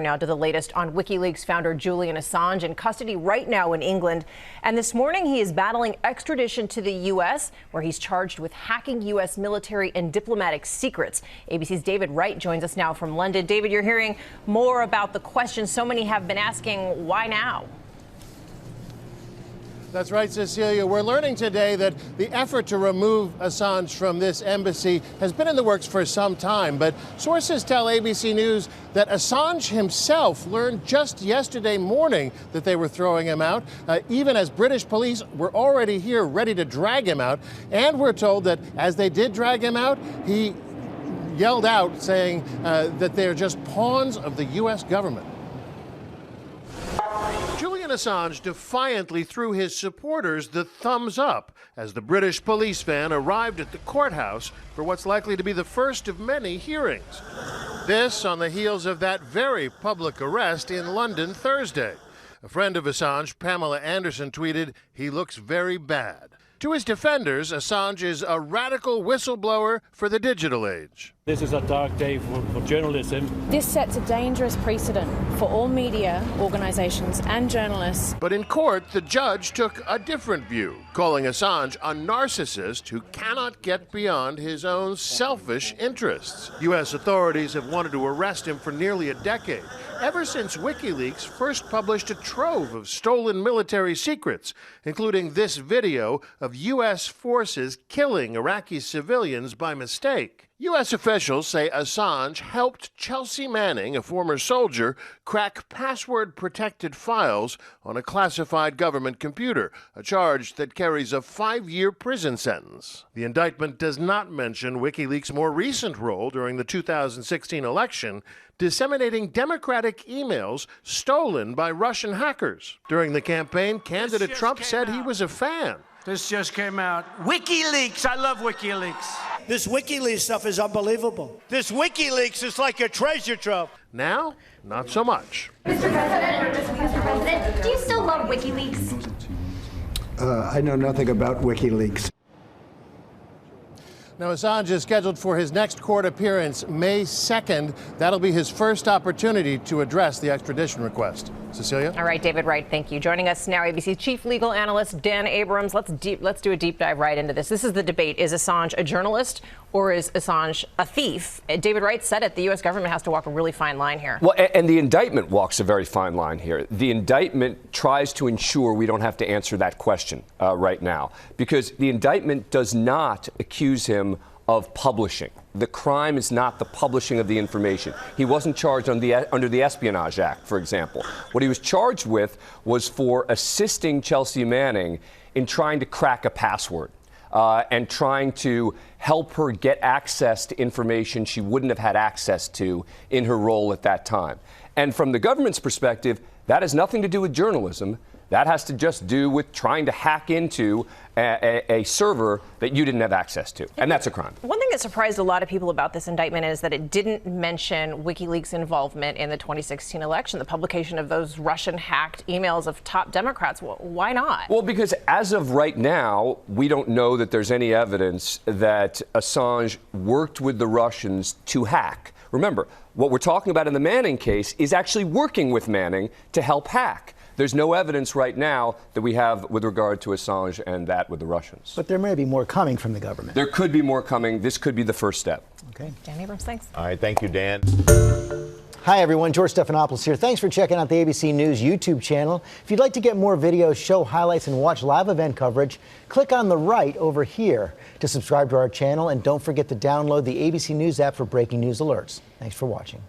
Now to the latest on WikiLeaks founder Julian Assange, in custody right now in England. And this morning he is battling extradition to the U.S., where he's charged with hacking U.S. military and diplomatic secrets. ABC's David Wright joins us now from London. David, you're hearing more about the questions so many have been asking. Why now? That's right, Cecilia. We're learning today that the effort to remove Assange from this embassy has been in the works for some time. But sources tell ABC News that Assange himself learned just yesterday morning that they were throwing him out, even as British police were already here ready to drag him out. And we're told that as they did drag him out, he yelled out saying that they're just pawns of the U.S. government. Julian Assange defiantly threw his supporters the thumbs up as the British police van arrived at the courthouse for what's likely to be the first of many hearings. This on the heels of that very public arrest in London Thursday. A friend of Assange, Pamela Anderson, tweeted, "He looks very bad." To his defenders, Assange is a radical whistleblower for the digital age. This is a dark day for journalism. This sets a dangerous precedent for all media organizations and journalists. But in court, the judge took a different view, calling Assange a narcissist who cannot get beyond his own selfish interests. U.S. authorities have wanted to arrest him for nearly a decade, ever since WikiLeaks first published a trove of stolen military secrets, including this video of U.S. forces killing Iraqi civilians by mistake. U.S. officials say Assange helped Chelsea Manning, a former soldier, crack password-protected files on a classified government computer, a charge that carries a 5-year prison sentence. The indictment does not mention WikiLeaks' more recent role during the 2016 election, disseminating Democratic emails stolen by Russian hackers. During the campaign, candidate Trump said he was a fan. This just came out. WikiLeaks! I love WikiLeaks. This WikiLeaks stuff is unbelievable. This WikiLeaks is like a treasure trove. Now, not so much. Mr. President, do you still love WikiLeaks? I know nothing about WikiLeaks. Now, Assange is scheduled for his next court appearance May 2nd. That'll be his first opportunity to address the extradition request. Cecilia? All right, David Wright, thank you. Joining us now, ABC's chief legal analyst, Dan Abrams. Let's do a deep dive right into this. This is the debate. Is Assange a journalist or is Assange a thief? David Wright said it. The U.S. government has to walk a really fine line here. Well, and the indictment walks a very fine line here. The indictment tries to ensure we don't have to answer that question right now, because the indictment does not accuse him of publishing. The crime is not the publishing of the information. He wasn't charged under the Espionage Act, for example. What he was charged with was for assisting Chelsea Manning in trying to crack a password and trying to help her get access to information she wouldn't have had access to in her role at that time. And from the government's perspective, that has nothing to do with journalism. That has to just do with trying to hack into a server that you didn't have access to. And that's a crime. One thing that surprised a lot of people about this indictment is that it didn't mention WikiLeaks' involvement in the 2016 election, the publication of those Russian-hacked emails of top Democrats. Well, why not? Well, because as of right now, we don't know that there's any evidence that Assange worked with the Russians to hack. Remember, what we're talking about in the Manning case is actually working with Manning to help hack. There's no evidence right now that we have with regard to Assange and that with the Russians. But there may be more coming from the government. There could be more coming. This could be the first step. Okay. Dan Abrams, thanks. All right, thank you, Dan. Hi, everyone. George Stephanopoulos here. Thanks for checking out the ABC News YouTube channel. If you'd like to get more videos, show highlights, and watch live event coverage, click on the right over here to subscribe to our channel. And don't forget to download the ABC News app for breaking news alerts. Thanks for watching.